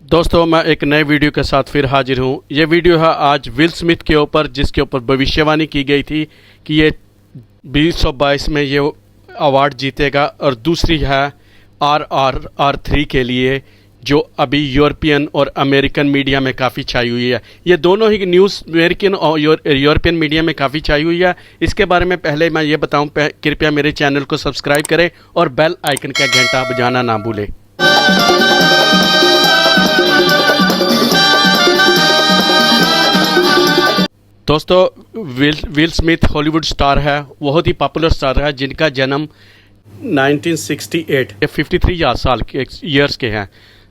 दोस्तों, मैं एक नए वीडियो के साथ फिर हाजिर हूँ। ये वीडियो है आज विल स्मिथ के ऊपर, जिसके ऊपर भविष्यवाणी की गई थी कि ये 2022 में ये अवार्ड जीतेगा। और दूसरी है RRR 3 के लिए, जो अभी यूरोपियन और अमेरिकन मीडिया में काफ़ी छाई हुई है। ये दोनों ही न्यूज़ अमेरिकन और यूरोपियन मीडिया में काफ़ी छाई हुई है। इसके बारे में पहले मैं ये बताऊँ, कृपया मेरे चैनल को सब्सक्राइब करें और बेल आइकन का घंटा बजाना ना भूलें। दोस्तों, विल स्मिथ हॉलीवुड स्टार है, बहुत ही पॉपुलर स्टार है, जिनका जन्म 1968 53 साल के ईयर्स के हैं।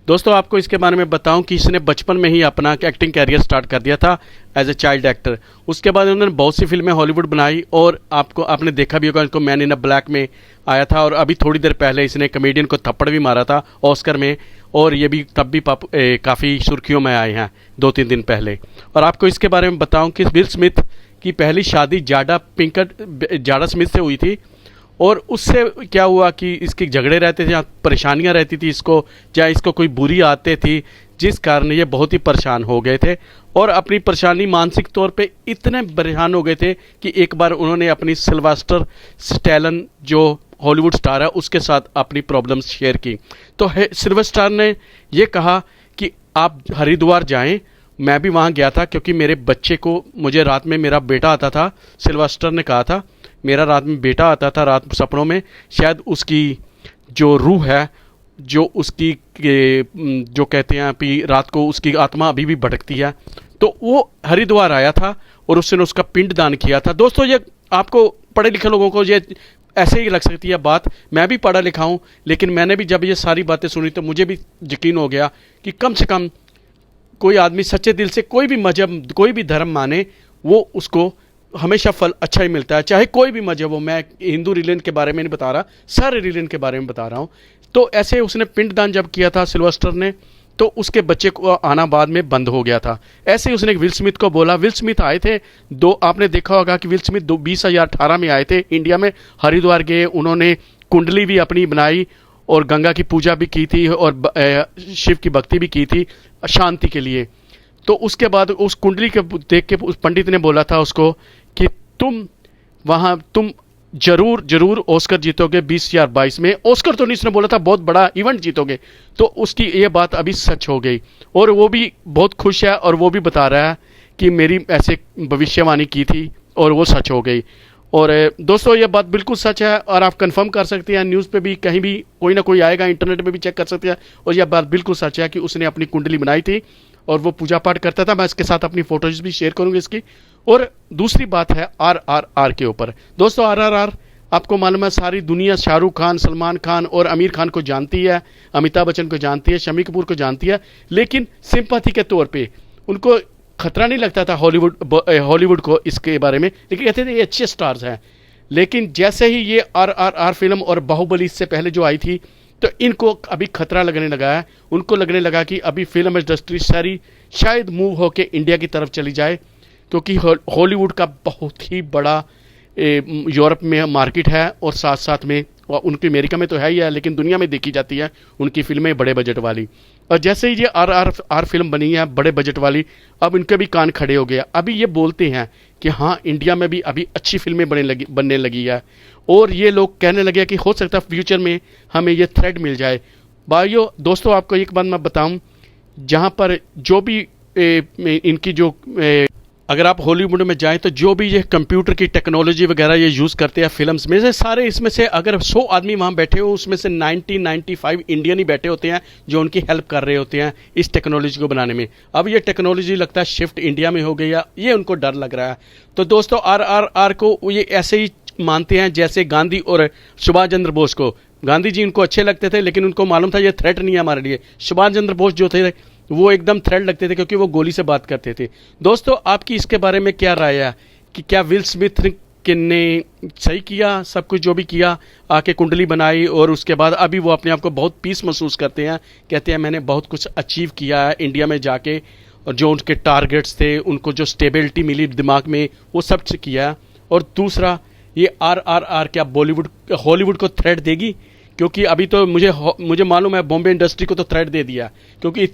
दोस्तों, आपको इसके बारे में बताऊं कि इसने बचपन में ही अपना एक्टिंग कैरियर स्टार्ट कर दिया था एज ए चाइल्ड एक्टर। उसके बाद उन्होंने बहुत सी फिल्में हॉलीवुड बनाई और आपने देखा भी होगा, इनको मैन इन अ ब्लैक में आया था। और अभी थोड़ी देर पहले इसने कमेडियन को थप्पड़ भी मारा था ऑस्कर में, और ये भी तब भी काफ़ी सुर्खियों में आए हैं 2-3 दिन पहले। और आपको इसके बारे में बताऊं कि विल स्मिथ की पहली शादी जाडा स्मिथ से हुई थी। और उससे क्या हुआ कि इसके झगड़े रहते थे, परेशानियां रहती थी इसको, चाहे इसको कोई बुरी आदतें थी, जिस कारण ये बहुत ही परेशान हो गए थे। और अपनी परेशानी मानसिक तौर पे इतने परेशान हो गए थे कि एक बार उन्होंने अपनी सिल्वेस्टर स्टैलोन, जो हॉलीवुड स्टार है, उसके साथ अपनी प्रॉब्लम्स शेयर की। तो सिल्वेस्टर ने ये कहा कि आप हरिद्वार जाएं। मैं भी वहाँ गया था क्योंकि मेरे बच्चे को, मुझे रात में मेरा बेटा आता था, सिल्वेस्टर ने कहा था, मेरा रात में बेटा आता था रात सपनों में, शायद उसकी जो रूह है, जो उसकी जो कहते हैं कि रात को उसकी आत्मा अभी भी भटकती है, तो वो हरिद्वार आया था और उसने उसका पिंड दान किया था। दोस्तों, ये आपको पढ़े लिखे लोगों को ये ऐसे ही लग सकती है बात। मैं भी पढ़ा लिखा हूँ, लेकिन मैंने भी जब ये सारी बातें सुनी तो मुझे भी यकीन हो गया कि कम से कम कोई आदमी सच्चे दिल से कोई भी मजहब, कोई भी धर्म माने, वो उसको हमेशा फल अच्छा ही मिलता है, चाहे कोई भी मजहब हो। मैं हिंदू रिलीजन के बारे में नहीं बता रहा, सारे रिलीजन के बारे में बता रहा हूँ। तो ऐसे उसने पिंडदान जब किया था सिल्वेस्टर ने, तो उसके बच्चे को आना बाद में बंद हो गया था। ऐसे ही उसने विल स्मिथ को बोला। विल स्मिथ आए थे आपने देखा होगा कि विल स्मिथ 2018 में आए थे इंडिया में, हरिद्वार गए, उन्होंने कुंडली भी अपनी बनाई और गंगा की पूजा भी की थी और शिव की भक्ति भी की थी शांति के लिए। तो उसके बाद उस कुंडली के देख के उस पंडित ने बोला था उसको कि तुम जरूर ऑस्कर जीतोगे 2022 में। ऑस्कर तो नहीं, उसने बोला था बहुत बड़ा इवेंट जीतोगे। तो उसकी ये बात अभी सच हो गई और वो भी बहुत खुश है और वो भी बता रहा है कि मेरी ऐसे भविष्यवाणी की थी और वो सच हो गई। और दोस्तों, ये बात बिल्कुल सच है और आप कंफर्म कर सकते हैं, न्यूज़ पे भी कहीं भी कोई ना कोई आएगा, इंटरनेट पे भी चेक कर सकते हैं। और यह बात बिल्कुल सच है कि उसने अपनी कुंडली बनाई थी और वो पूजा पाठ करता था। मैं इसके साथ अपनी फोटोज भी शेयर करूंगी इसकी। और दूसरी बात है RRR के ऊपर। दोस्तों, RRR आपको मालूम है, सारी दुनिया शाहरुख खान, सलमान खान और आमिर खान को जानती है, अमिताभ बच्चन को जानती है, शम्मी कपूर को जानती है, लेकिन सिंपैथी के तौर पे उनको खतरा नहीं लगता था हॉलीवुड को इसके बारे में, लेकिन कहते थे ये अच्छे स्टार्स हैं। लेकिन जैसे ही ये RRR फिल्म और बाहुबली इससे पहले जो आई थी, तो इनको अभी खतरा लगने लगा है। उनको लगने लगा कि अभी फिल्म इंडस्ट्री सारी शायद मूव होके इंडिया की तरफ चली जाए, क्योंकि हॉलीवुड का बहुत ही बड़ा यूरोप में मार्केट है और साथ साथ में उनकी अमेरिका में तो है ही है, लेकिन दुनिया में देखी जाती है उनकी फिल्में बड़े बजट वाली। और जैसे ही ये RRR फिल्म बनी है बड़े बजट वाली, अब इनके भी कान खड़े हो गया। अभी ये बोलते हैं कि हाँ, इंडिया में भी अभी अच्छी फिल्में बनने लगी है। और ये लोग कहने लगे कि हो सकता है फ्यूचर में हमें ये थ्रेड मिल जाए। भाइयों, दोस्तों, आपको एक बात मैं बताऊं, जहाँ पर जो भी इनकी जो अगर आप हॉलीवुड में जाएं तो जो भी ये कंप्यूटर की टेक्नोलॉजी वगैरह ये यूज़ करते हैं फिल्म्स में से, सारे इसमें से अगर 100 आदमी वहाँ बैठे हो, उसमें से 95 इंडियन ही बैठे होते हैं जो उनकी हेल्प कर रहे होते हैं इस टेक्नोलॉजी को बनाने में। अब ये टेक्नोलॉजी लगता है शिफ्ट इंडिया में हो गई है, ये उनको डर लग रहा है। तो दोस्तों, RRR को ये ऐसे ही मानते हैं जैसे गांधी और सुभाष चंद्र बोस को। गांधी जी उनको अच्छे लगते थे, लेकिन उनको मालूम था ये थ्रेट नहीं है हमारे लिए। सुभाष चंद्र बोस जो थे वो एकदम थ्रेट लगते थे, क्योंकि वो गोली से बात करते थे। दोस्तों, आपकी इसके बारे में क्या राय है कि क्या विल स्मिथ ने सही किया, सब कुछ जो भी किया, आके कुंडली बनाई और उसके बाद अभी वो अपने आप को बहुत पीस महसूस करते हैं, कहते हैं मैंने बहुत कुछ अचीव किया है इंडिया में जाके, और जो उनके टारगेट्स थे, उनको जो स्टेबिलिटी मिली दिमाग में, वो सब किया है। और दूसरा, ये RRR क्या हॉलीवुड को थ्रेट देगी क्योंकि अभी तो मुझे मालूम है बॉम्बे इंडस्ट्री को तो थ्रेट दे दिया, क्योंकि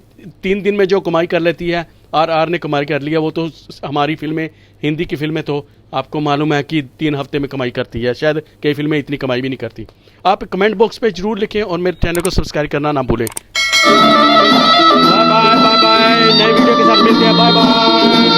3 दिन में जो कमाई कर लेती है आर ने कमाई कर लिया, वो तो हमारी फिल्में, हिंदी की फिल्में तो आपको मालूम है कि 3 हफ्ते में कमाई करती है, शायद कई फिल्में इतनी कमाई भी नहीं करती। आप कमेंट बॉक्स पे जरूर लिखें और मेरे चैनल को सब्सक्राइब करना ना भूलें। बाय बाय बाय बाय, नए वीडियो के साथ मिलते हैं, बाय बाय।